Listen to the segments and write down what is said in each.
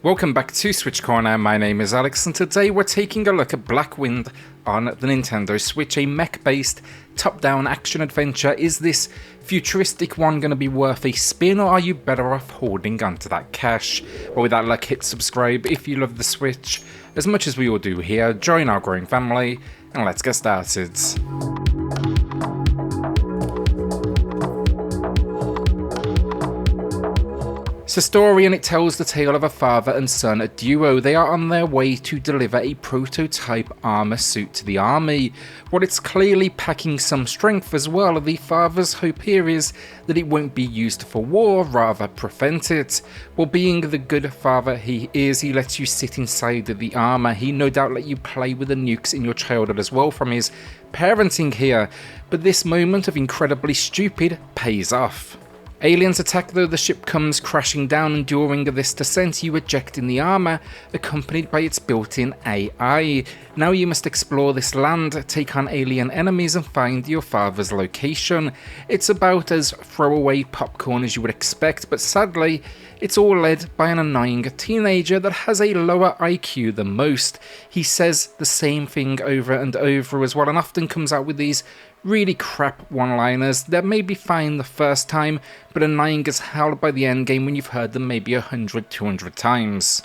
Welcome back to SwitchCorner, my name is Alex and today we're taking a look at Blackwind on the Nintendo Switch, a mech-based top-down action-adventure. Is this futuristic one going to be worth a spin, or are you better off holding onto that cash? Well, with that luck, hit subscribe if you love the Switch as much as we all do here, join our growing family, and let's get started. It's a story and it tells the tale of a father and son, a duo. They are on their way to deliver a prototype armor suit to the army. While it's clearly packing some strength as well, the father's hope here is that it won't be used for war, rather prevent it. Well, being the good father he is, he lets you sit inside the armor. He no doubt let you play with the nukes in your childhood as well from his parenting here. But this moment of incredibly stupid pays off. Aliens attack though the ship comes crashing down, and during this descent you eject in the armor, accompanied by its built-in AI. Now you must explore this land, take on alien enemies and find your father's location. It's about as throwaway popcorn as you would expect, but sadly it's all led by an annoying teenager that has a lower IQ than most. He says the same thing over and over as well, and often comes out with these really crap one-liners that may be fine the first time, but annoying as hell by the end game when you've heard them maybe 100-200 times.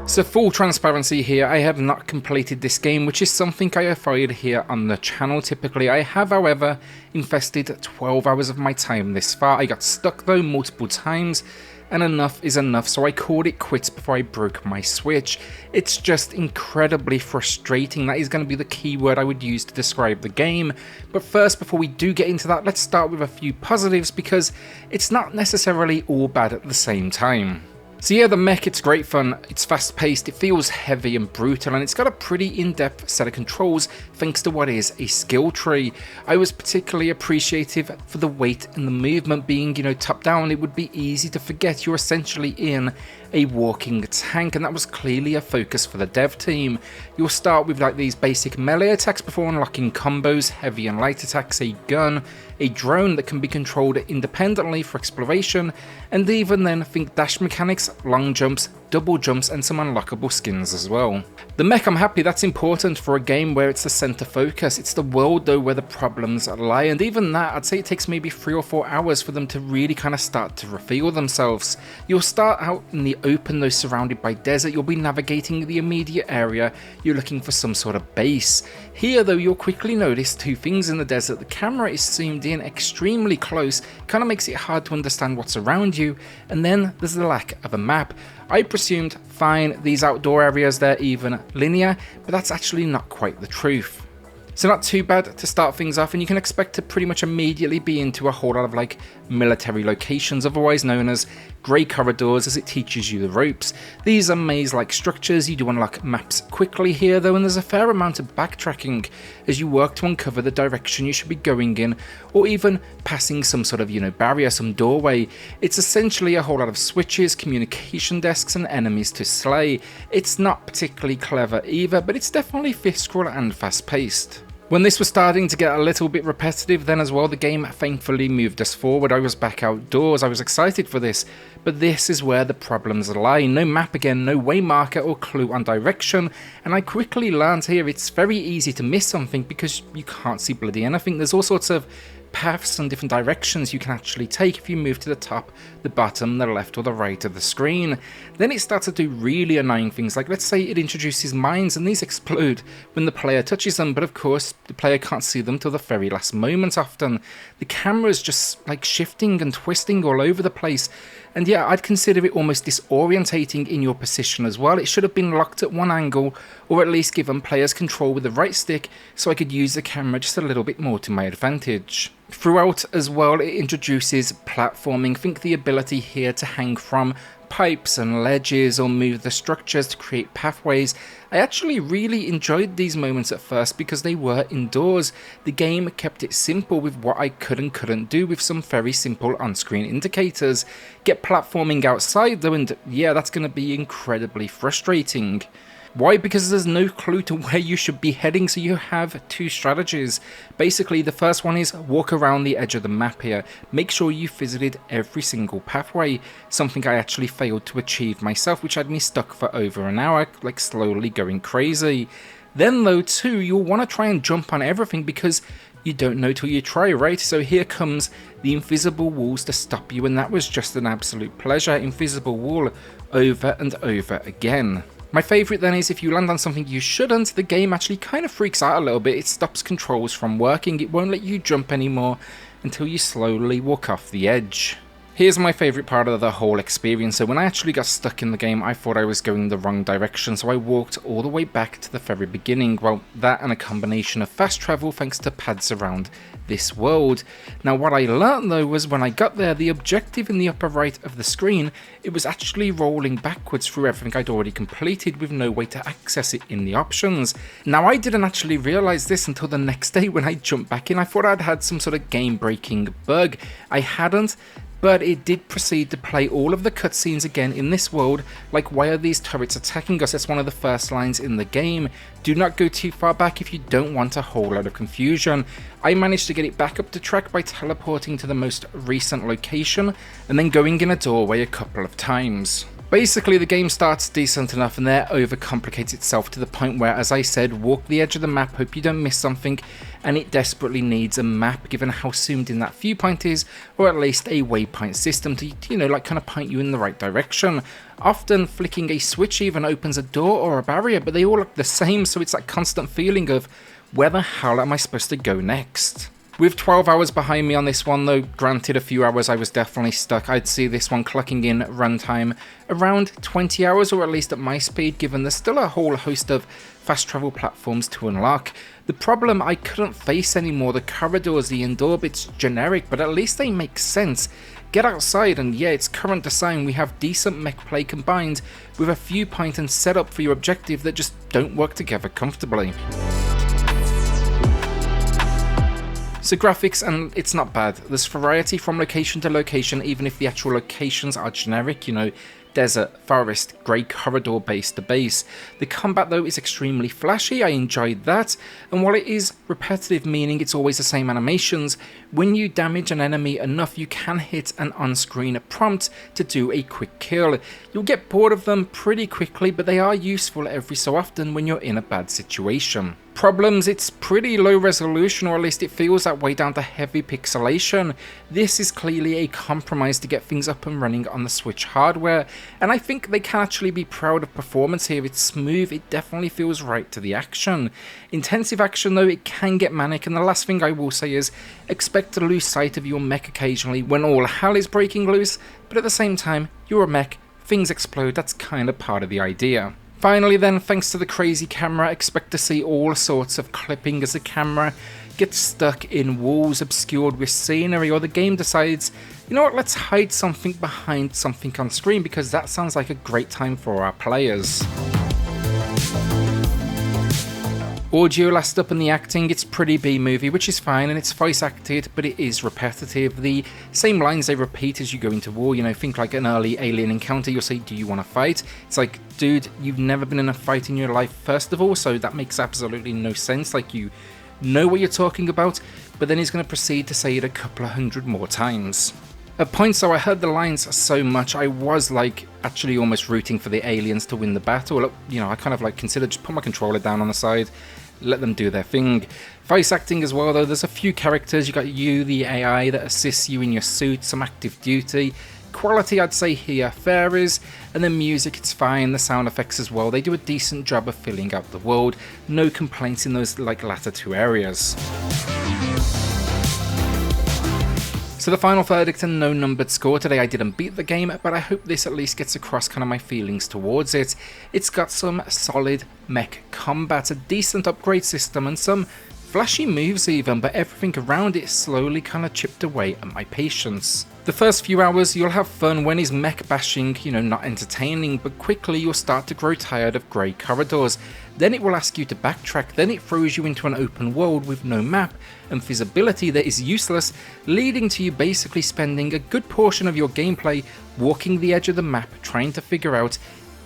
So full transparency here, I have not completed this game, which is something I avoid here on the channel typically. I have, however, invested 12 hours of my time this far. I got stuck though multiple times, and enough is enough, so I called it quits before I broke my Switch. It's just incredibly frustrating. That is going to be the key word I would use to describe the game. But first, before we do get into that, let's start with a few positives, because it's not necessarily all bad at the same time. So yeah, the mech, it's great fun, it's fast paced, it feels heavy and brutal, and it's got a pretty in-depth set of controls thanks to what is a skill tree. I was particularly appreciative for the weight and the movement being, top down. It would be easy to forget you're essentially in a walking tank, and that was clearly a focus for the dev team. You'll start with like these basic melee attacks before unlocking combos, heavy and light attacks, a gun, a drone that can be controlled independently for exploration, and even then think dash mechanics, long jumps, double jumps, and some unlockable skins as well. The mech, I'm happy, that's important for a game where it's the center focus. It's the world though where the problems lie, and even that, I'd say it takes maybe 3 or 4 hours for them to really kind of start to reveal themselves. You'll start out in the open though, surrounded by desert. You'll be navigating the immediate area, you're looking for some sort of base. Here though, you'll quickly notice two things in the desert. The camera is zoomed in extremely close, kind of makes it hard to understand what's around you, and then there's the lack of a map. I presumed, fine, these outdoor areas, they're even linear, but that's actually not quite the truth. So not too bad to start things off, and you can expect to pretty much immediately be into a whole lot of like military locations, otherwise known as grey corridors, as it teaches you the ropes. These are maze-like structures. You do unlock maps quickly here though, and there's a fair amount of backtracking as you work to uncover the direction you should be going in, or even passing some sort of, barrier, some doorway. It's essentially a whole lot of switches, communication desks, and enemies to slay. It's not particularly clever either, but it's definitely visceral and fast-paced. When this was starting to get a little bit repetitive then as well, the game thankfully moved us forward. I was back outdoors, I was excited for this, but this is where the problems lie. No map again, no way marker or clue on direction, and I quickly learned here it's very easy to miss something because you can't see bloody anything. There's all sorts of paths and different directions you can actually take if you move to the top, the bottom, the left or the right of the screen. Then it starts to do really annoying things, like let's say it introduces mines and these explode when the player touches them, but of course the player can't see them till the very last moment often. The camera's just like shifting and twisting all over the place, and yeah, I'd consider it almost disorientating in your position as well. It should have been locked at one angle, or at least given players control with the right stick so I could use the camera just a little bit more to my advantage. Throughout as well, it introduces platforming. Think the ability here to hang from pipes and ledges or move the structures to create pathways. I actually really enjoyed these moments at first because they were indoors. The game kept it simple with what I could and couldn't do with some very simple on-screen indicators. Get platforming outside though, and yeah, that's going to be incredibly frustrating. Why? Because there's no clue to where you should be heading, so you have two strategies. Basically, the first one is walk around the edge of the map here. Make sure you visited every single pathway, something I actually failed to achieve myself, which had me stuck for over an hour, like slowly going crazy. Then though too, you'll want to try and jump on everything because you don't know till you try, right? So here comes the invisible walls to stop you, and that was just an absolute pleasure. Invisible wall over and over again. My favourite then is if you land on something you shouldn't, the game actually kind of freaks out a little bit. It stops controls from working. It won't let you jump anymore until you slowly walk off the edge. Here's my favourite part of the whole experience. So when I actually got stuck in the game, I thought I was going the wrong direction, so I walked all the way back to the very beginning. Well, that and a combination of fast travel thanks to pads around this world. Now what I learned though was when I got there, the objective in the upper right of the screen, it was actually rolling backwards through everything I'd already completed with no way to access it in the options. Now I didn't actually realise this until the next day when I jumped back in. I thought I'd had some sort of game breaking bug. I hadn't. But it did proceed to play all of the cutscenes again in this world, like why are these turrets attacking us? That's one of the first lines in the game. Do not go too far back if you don't want a whole lot of confusion. I managed to get it back up to track by teleporting to the most recent location and then going in a doorway a couple of times. Basically, the game starts decent enough and there overcomplicates itself to the point where, as I said, walk the edge of the map, hope you don't miss something, and it desperately needs a map given how zoomed in that viewpoint is, or at least a waypoint system to, like kind of point you in the right direction. Often flicking a switch even opens a door or a barrier, but they all look the same, so it's that constant feeling of where the hell am I supposed to go next? With 12 hours behind me on this one though, granted a few hours I was definitely stuck, I'd see this one clocking in runtime around 20 hours, or at least at my speed, given there's still a whole host of fast travel platforms to unlock. The problem I couldn't face anymore, the corridors, the indoor bits, generic, but at least they make sense. Get outside and yeah, it's current design, we have decent mech play combined with a viewpoint and setup for your objective that just don't work together comfortably. So graphics, and it's not bad. There's variety from location to location, even if the actual locations are generic, desert, forest, grey corridor base to base. The combat though is extremely flashy, I enjoyed that, and while it is repetitive, meaning it's always the same animations, when you damage an enemy enough you can hit an on-screen prompt to do a quick kill. You'll get bored of them pretty quickly, but they are useful every so often when you're in a bad situation. Problems, it's pretty low resolution, or at least it feels that way down to heavy pixelation. This is clearly a compromise to get things up and running on the Switch hardware, and I think they can actually be proud of performance here. It's smooth, it definitely feels right to the action. Intensive action though, it can get manic, and the last thing I will say is expect to lose sight of your mech occasionally when all hell is breaking loose, but at the same time, you're a mech, things explode, that's kind of part of the idea. Finally then, thanks to the crazy camera, expect to see all sorts of clipping as the camera gets stuck in walls obscured with scenery, or the game decides, you know what, let's hide something behind something on screen, because that sounds like a great time for our players. Audio last up, and the acting, it's pretty B-movie, which is fine, and it's voice acted, but it is repetitive. The same lines they repeat as you go into war, think like an early alien encounter, you'll say, do you want to fight? It's like, dude, you've never been in a fight in your life first of all, so that makes absolutely no sense, like you know what you're talking about, but then he's going to proceed to say it a couple of hundred more times. At points though, I heard the lines so much, I was like actually almost rooting for the aliens to win the battle. I kind of like considered just put my controller down on the side, let them do their thing. Voice acting as well though, there's a few characters, you got you, the AI that assists you in your suit, some active duty. Quality I'd say here, fair is, and then music, it's fine, the sound effects as well, they do a decent job of filling out the world, no complaints in those latter two areas. So the final verdict and no numbered score today, I didn't beat the game, but I hope this at least gets across kind of my feelings towards it. It's got some solid mech combat, a decent upgrade system, and some flashy moves even, but everything around it slowly kind of chipped away at my patience. The first few hours you'll have fun when he's mech bashing, not entertaining, but quickly you'll start to grow tired of grey corridors. Then it will ask you to backtrack, then it throws you into an open world with no map and visibility that is useless, leading to you basically spending a good portion of your gameplay walking the edge of the map trying to figure out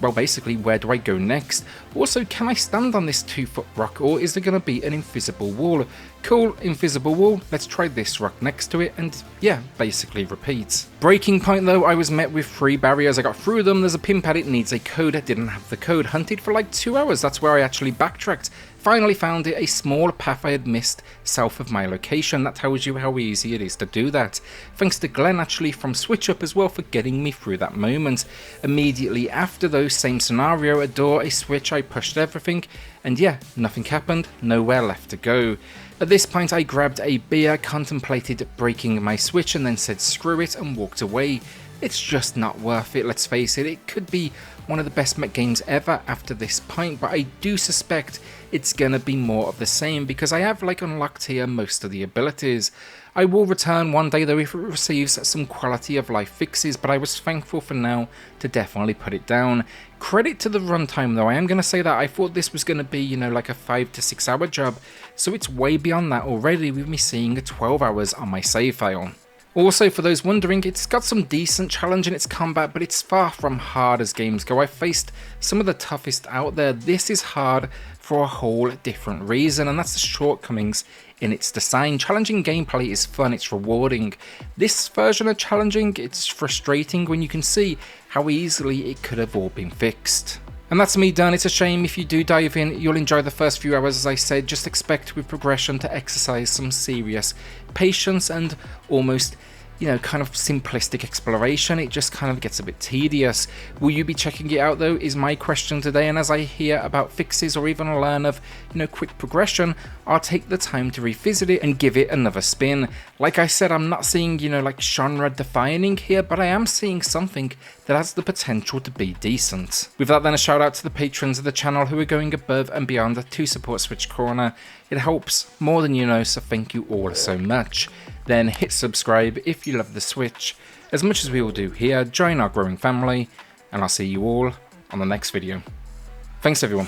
well, basically, where do I go next? Also, can I stand on this 2-foot rock, or is there going to be an invisible wall? Cool, invisible wall, let's try this rock next to it, and yeah, basically repeat. Breaking point though, I was met with 3 barriers. I got through them. There's a pin pad, it needs a code. I didn't have the code. Hunted for like 2 hours, that's where I actually backtracked. Finally found it, a small path I had missed south of my location. That tells you how easy it is to do that. Thanks to Glenn actually from SwitchUp as well for getting me through that moment. Immediately after though, same scenario, a door, a switch, I pushed everything, and yeah, nothing happened, nowhere left to go. At this point I grabbed a beer, contemplated breaking my switch, and then said screw it and walked away. It's just not worth it, let's face it. It could be one of the best Mech games ever after this point, but I do suspect it's gonna be more of the same because I have like unlocked here most of the abilities. I will return one day though if it receives some quality of life fixes, but I was thankful for now to definitely put it down. Credit to the runtime though, I am going to say that I thought this was going to be, you know, like a 5 to 6 hour job, so it's way beyond that already with me seeing 12 hours on my save file. Also, for those wondering, it's got some decent challenge in its combat, but it's far from hard as games go. I've faced some of the toughest out there. This is hard for a whole different reason, and that's the shortcomings in its design. Challenging gameplay is fun, it's rewarding. This version of challenging, it's frustrating when you can see how easily it could have all been fixed. And that's me done. It's a shame if you do dive in, you'll enjoy the first few hours as I said. Just expect with progression to exercise some serious patience and almost, you know, kind of simplistic exploration. It just kind of gets a bit tedious. Will you be checking it out though, is my question today, and as I hear about fixes or even learn of, you know, quick progression, I'll take the time to revisit it and give it another spin. Like I said, I'm not seeing, you know, like genre defining here, but I am seeing something that has the potential to be decent. With that then, a shout out to the patrons of the channel who are going above and beyond to support SwitchCorner. It helps more than you know, so thank you all so much. Then hit subscribe if you love the Switch, as much as we all do here. Join our growing family, and I'll see you all on the next video. Thanks everyone.